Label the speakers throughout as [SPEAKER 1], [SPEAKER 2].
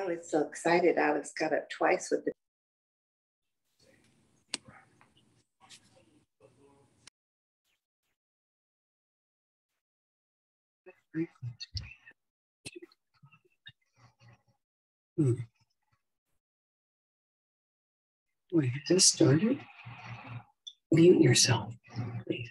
[SPEAKER 1] I was so excited. Alex got up twice with the
[SPEAKER 2] Wait, has this started? Mute yourself, please.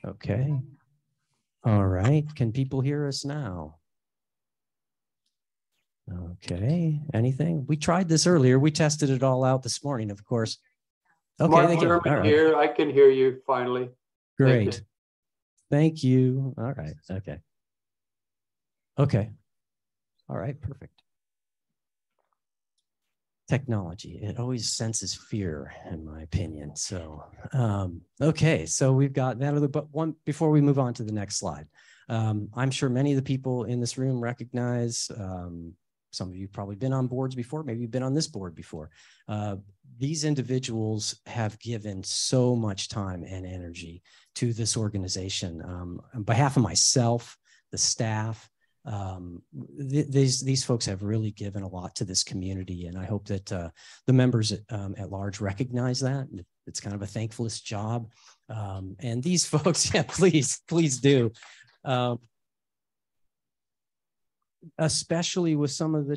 [SPEAKER 3] Okay. All right. Can people hear us now? Okay. Anything? We tried this earlier. We tested it all out this morning, of course. Okay.
[SPEAKER 4] Mark
[SPEAKER 3] They can, all right.
[SPEAKER 4] here. I can hear you finally.
[SPEAKER 3] Great. Thank you. All right. Okay. Okay. All right. Perfect. Technology, it always senses fear, in my opinion. So, okay. So we've got that other, but one before we move on to the next slide. I'm sure many of the people in this room recognize, some of you have probably been on boards before, maybe you've been on this board before. These individuals have given so much time and energy to this organization. On behalf of myself, the staff, these folks have really given a lot to this community, and I hope that the members at large recognize that. It's kind of a thankless job, and these folks, yeah, please do. Especially with some of the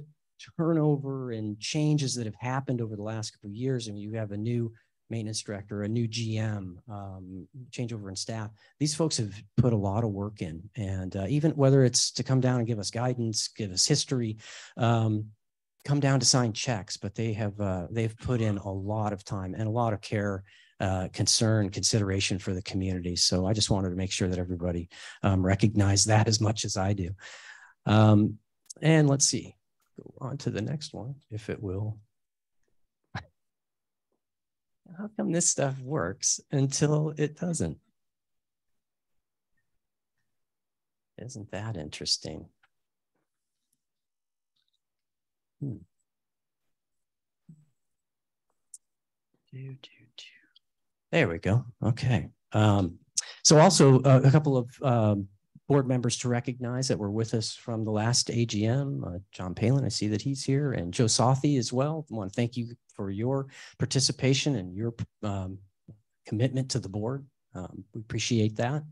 [SPEAKER 3] turnover and changes that have happened over the last couple of years, and you have a new maintenance director, a new GM, changeover in staff. These folks have put a lot of work in, and even whether it's to come down and give us guidance, give us history, come down to sign checks, but they've put in a lot of time and a lot of care, concern, consideration for the community. So I just wanted to make sure that everybody recognized that as much as I do. And let's see, go on to the next one, if it will. How come this stuff works until it doesn't? Isn't that interesting? There we go. Okay. So also a couple of board members to recognize that were with us from the last AGM. John Palin, I see that he's here, and Joe Sothi as well. I want to thank you for your participation and your commitment to the board. We appreciate that.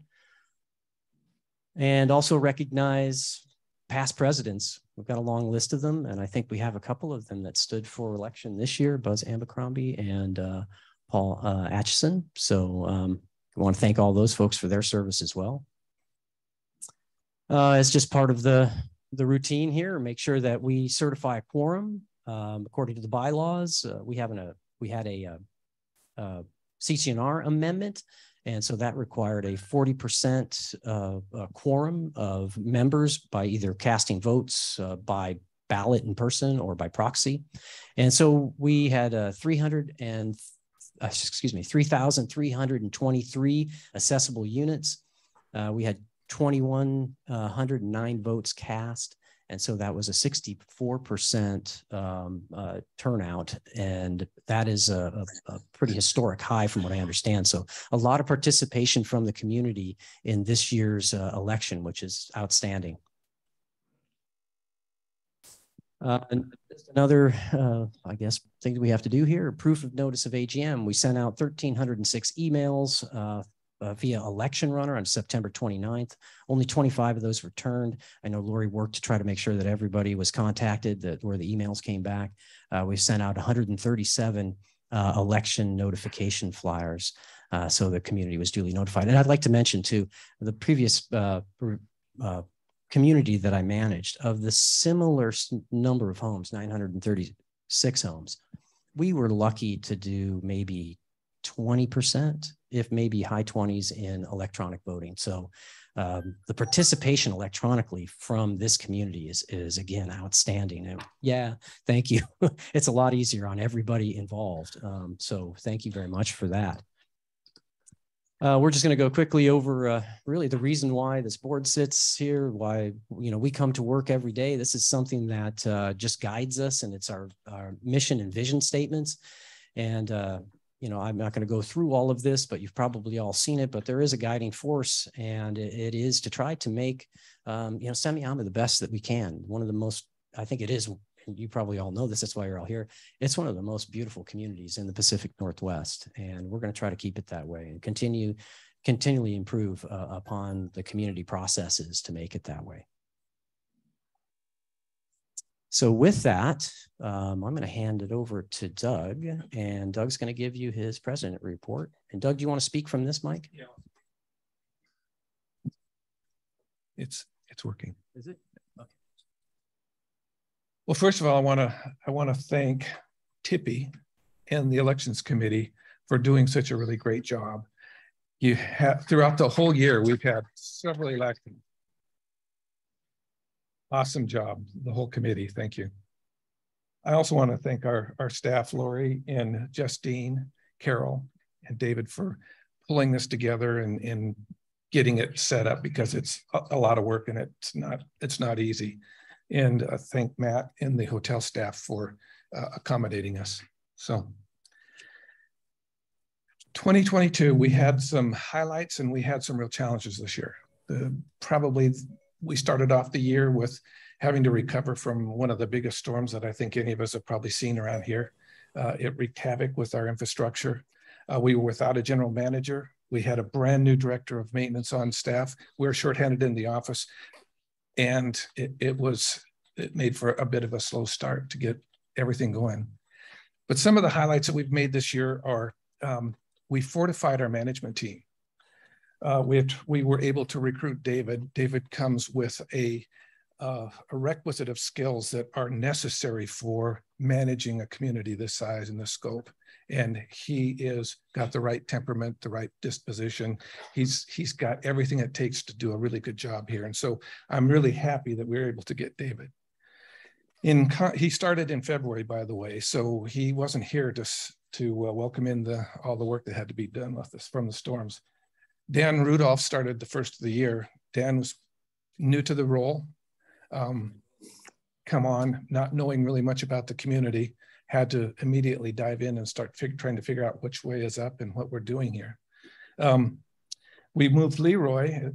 [SPEAKER 3] And also recognize past presidents. We've got a long list of them, and I think we have a couple of them that stood for election this year, Buzz Abercrombie and Paul Atchison. So I want to thank all those folks for their service as well. As just part of the the routine here, make sure that we certify a quorum according to the bylaws. We had a CCNR amendment, and so that required a 40% quorum of members by either casting votes by ballot in person or by proxy. And so we had 3,323 accessible units. We had 2,109 votes cast. And so that was a 64% turnout. And that is a pretty historic high from what I understand. So a lot of participation from the community in this year's election, which is outstanding. And another, I guess, thing that we have to do here, proof of notice of AGM. We sent out 1,306 emails via election runner on September 29th. Only 25 of those returned. I know Lori worked to try to make sure that everybody was contacted, that where the emails came back. We sent out 137 election notification flyers. So the community was duly notified. And I'd like to mention too, the previous community that I managed, of the similar number of homes, 936 homes, we were lucky to do maybe 20%, if maybe high 20s in electronic voting. So the participation electronically from this community is again outstanding. And yeah, thank you. It's a lot easier on everybody involved. So thank you very much for that. We're just going to go quickly over really the reason why this board sits here, why we come to work every day. This is something that just guides us, and it's our mission and vision statements. And I'm not going to go through all of this, but you've probably all seen it. But there is a guiding force, and it is to try to make Sra Agm the best that we can. One of the most, I think it is. You probably all know this, that's why you're all here. It's one of the most beautiful communities in the Pacific Northwest, and we're going to try to keep it that way and continually improve upon the community processes to make it that way. So with that, I'm going to hand it over to Doug, and Doug's going to give you his president report. And Doug, do you want to speak from this mic?
[SPEAKER 5] Yeah. It's working.
[SPEAKER 3] Is it?
[SPEAKER 5] Well, first of all, I want to thank Tippy and the elections committee for doing such a really great job. You have throughout the whole year, we've had several elections. Awesome job, the whole committee. Thank you. I also want to thank our staff, Lori and Justine, Carol, and David for pulling this together and getting it set up, because it's a lot of work and it's not easy. And thank Matt and the hotel staff for accommodating us. So 2022, we had some highlights and we had some real challenges this year. Probably we started off the year with having to recover from one of the biggest storms that I think any of us have probably seen around here. It wreaked havoc with our infrastructure. We were without a general manager. We had a brand new director of maintenance on staff. We were shorthanded in the office. And it made for a bit of a slow start to get everything going. But some of the highlights that we've made this year are we fortified our management team. We were able to recruit David. David comes with a requisite of skills that are necessary for managing a community this size and this scope. And he got the right temperament, the right disposition. He's got everything it takes to do a really good job here. And so I'm really happy that we were able to get David. He started in February, by the way, so he wasn't here to welcome in all the work that had to be done with us from the storms. Dan Rudolph started the first of the year. Dan was new to the role. Come on, not knowing really much about the community, had to immediately dive in and start trying to figure out which way is up and what we're doing here. We moved Leroy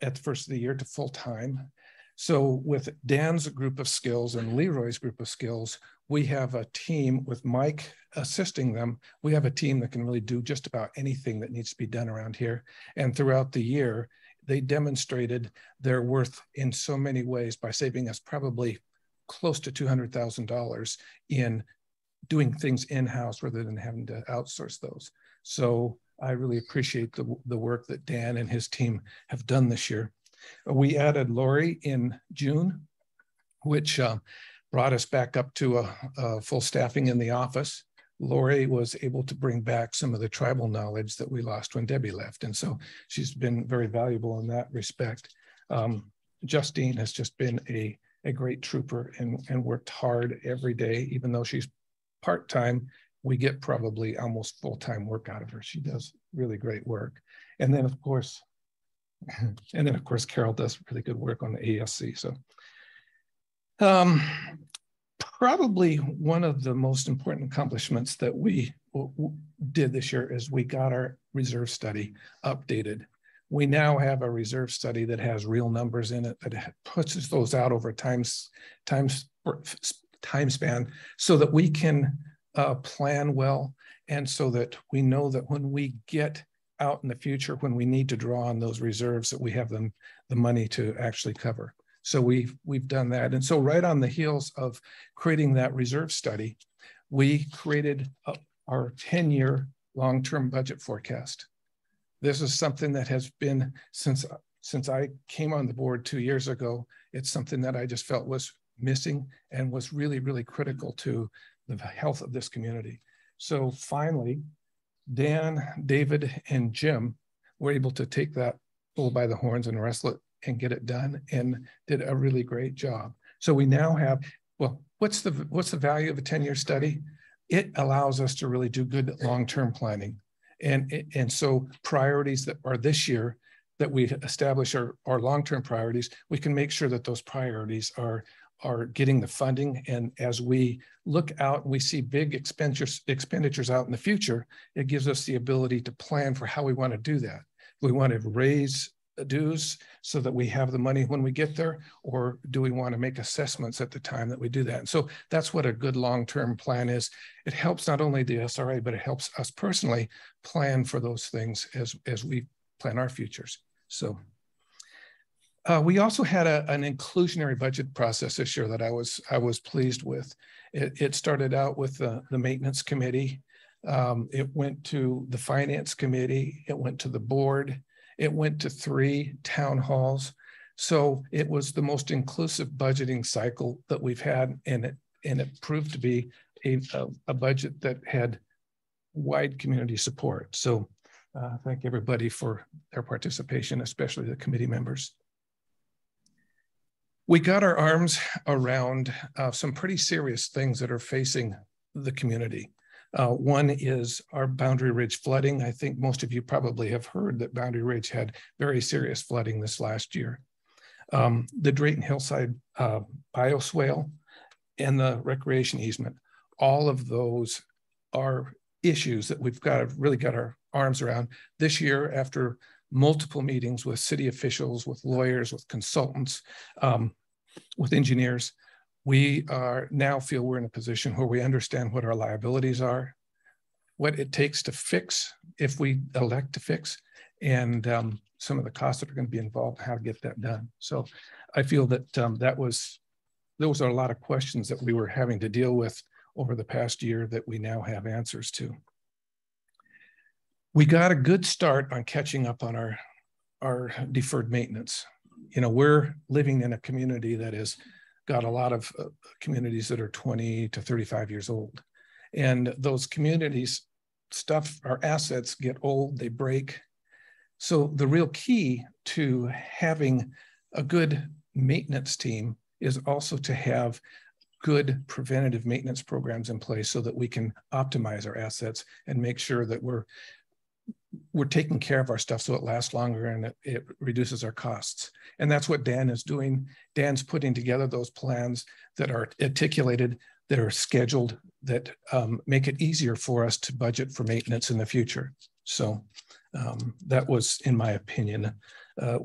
[SPEAKER 5] at the first of the year to full-time. So with Dan's group of skills and Leroy's group of skills, we have a team with Mike assisting them. We have a team that can really do just about anything that needs to be done around here. And throughout the year, they demonstrated their worth in so many ways by saving us probably close to $200,000 in doing things in-house rather than having to outsource those. So I really appreciate the work that Dan and his team have done this year. We added Lori in June. which brought us back up to a full staffing in the office. Lori was able to bring back some of the tribal knowledge that we lost when Debbie left. And so she's been very valuable in that respect. Justine has just been a great trooper and worked hard every day. Even though she's part-time, we get probably almost full-time work out of her. She does really great work. And then of course, Carol does really good work on the ASC. So probably one of the most important accomplishments that we did this year is we got our reserve study updated. We now have a reserve study that has real numbers in it, that puts those out over time span so that we can plan well, and so that we know that when we get out in the future, when we need to draw on those reserves, that we have the money to actually cover. So we've done that. And so right on the heels of creating that reserve study, we created our 10-year long-term budget forecast. This is something that has been, since I came on the board 2 years ago, it's something that I just felt was missing and was really, really critical to the health of this community. So finally, Dan, David, and Jim were able to take that bull by the horns and wrestle it and get it done, and did a really great job. So we now have, well, what's the value of a 10-year study? It allows us to really do good long-term planning. And so priorities that are this year that we establish our long-term priorities, we can make sure that those priorities are getting the funding. And as we look out and we see big expenditures out in the future, it gives us the ability to plan for how we want to do that. We want to raise dues so that we have the money when we get there, or do we want to make assessments at the time that we do that? And so that's what a good long-term plan is. It helps not only the SRA, but it helps us personally plan for those things as we plan our futures. So we also had an inclusionary budget process this year that I was pleased with. It started out with the maintenance committee. It went to the finance committee. It went to the board. It went to 3 town halls. So it was the most inclusive budgeting cycle that we've had, and it proved to be a budget that had wide community support. So thank everybody for their participation, especially the committee members. We got our arms around some pretty serious things that are facing the community. One is our Boundary Ridge flooding. I think most of you probably have heard that Boundary Ridge had very serious flooding this last year. The Drayton Hillside bioswale and the recreation easement, all of those are issues that we've really got our arms around. This year, after multiple meetings with city officials, with lawyers, with consultants, with engineers, we now feel we're in a position where we understand what our liabilities are, what it takes to fix if we elect to fix, and some of the costs that are going to be involved, how to get that done. So I feel that those are a lot of questions that we were having to deal with over the past year that we now have answers to. We got a good start on catching up on our deferred maintenance. You know, we're living in a community that has got a lot of communities that are 20 to 35 years old. And those communities our assets get old, they break. So the real key to having a good maintenance team is also to have good preventative maintenance programs in place so that we can optimize our assets and make sure that we're taking care of our stuff so it lasts longer and it reduces our costs. And that's what Dan is doing. Dan's putting together those plans that are articulated, that are scheduled, that make it easier for us to budget for maintenance in the future. So that was, in my opinion, I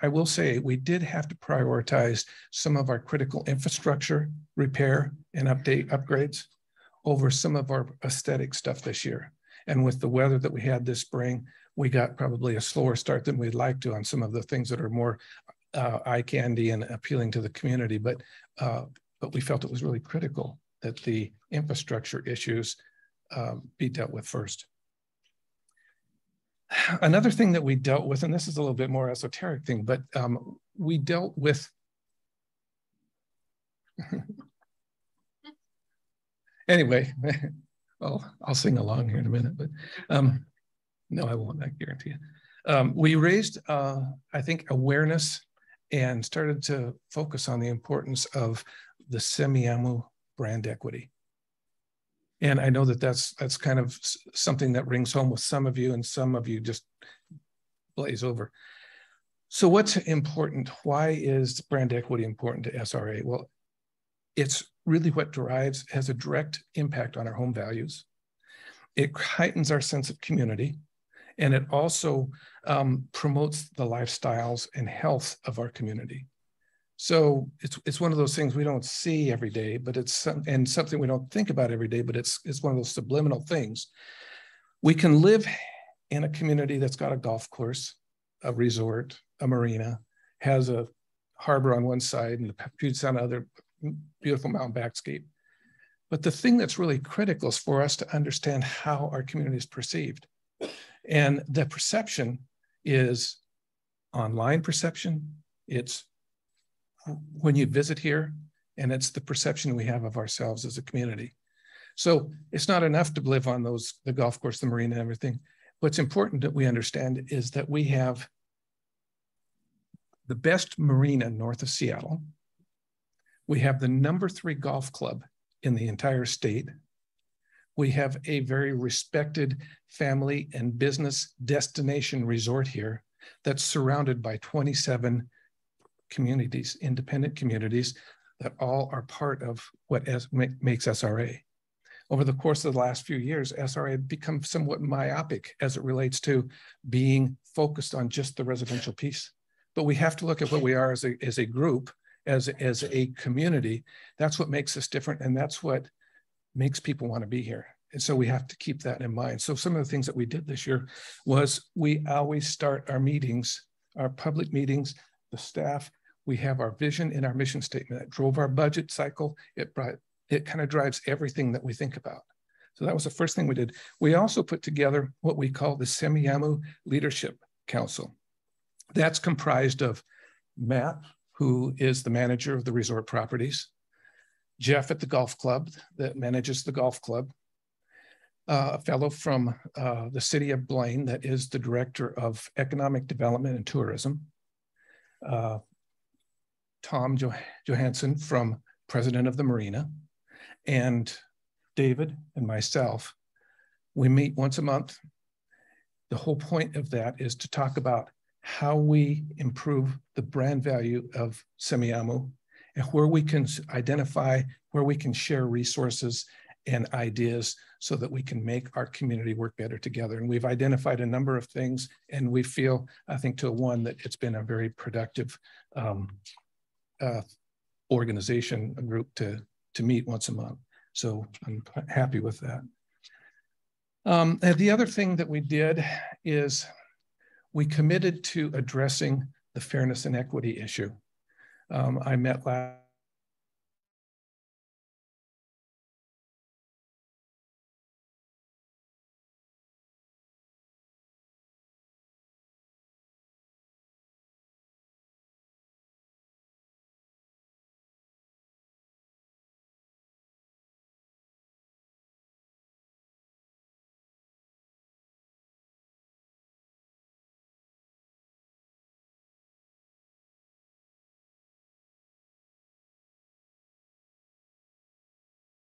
[SPEAKER 5] will say, we did have to prioritize some of our critical infrastructure repair and upgrades over some of our aesthetic stuff this year. And with the weather that we had this spring, we got probably a slower start than we'd like to on some of the things that are more eye candy and appealing to the community. But we felt it was really critical that the infrastructure issues be dealt with first. Another thing that we dealt with, and this is a little bit more esoteric thing, but we dealt with Anyway, I'll sing along here in a minute, but no, I won't, I guarantee you. We raised, I think, awareness and started to focus on the importance of the Semiahmoo brand equity. And I know that that's kind of something that rings home with some of you, and some of you just blaze over. So what's important? Why is brand equity important to SRA? Well, it's really what has a direct impact on our home values. It heightens our sense of community, and it also promotes the lifestyles and health of our community. So it's one of those things we don't see every day, but it's something we don't think about every day, but it's one of those subliminal things. We can live in a community that's got a golf course, a resort, a marina, has a harbor on one side and the Puget Sound on the other, beautiful mountain backscape. But the thing that's really critical is for us to understand how our community is perceived. And the perception is online perception. It's when you visit here, and it's the perception we have of ourselves as a community. So it's not enough to live on the golf course, the marina, and everything. What's important that we understand is that we have the best marina north of Seattle. We have the #3 golf club in the entire state. We have a very respected family and business destination resort here that's surrounded by 27 communities, independent communities that all are part of what makes SRA. Over the course of the last few years, SRA had become somewhat myopic as it relates to being focused on just the residential piece. But we have to look at what we are as a group, as a community. That's what makes us different, and that's what makes people want to be here. And so we have to keep that in mind. So some of the things that we did this year was we always start our meetings, our public meetings, the staff, we have our vision and our mission statement that drove our budget cycle. It kind of drives everything that we think about. So that was the first thing we did. We also put together what we call the Semiahmoo Leadership Council. That's comprised of Matt, who is the manager of the resort properties, Jeff at the golf club that manages the golf club, a fellow from the city of Blaine that is the director of economic development and tourism, Tom Johansson from president of the marina, and David and myself. We meet once a month. The whole point of that is to talk about how we improve the brand value of Semiahmoo and where we can identify, where we can share resources and ideas so that we can make our community work better together. And we've identified a number of things, and we feel, I think, to one that it's been a very productive organization, a group to meet once a month. So I'm happy with that. And the other thing that we did is we committed to addressing the fairness and equity issue. I met last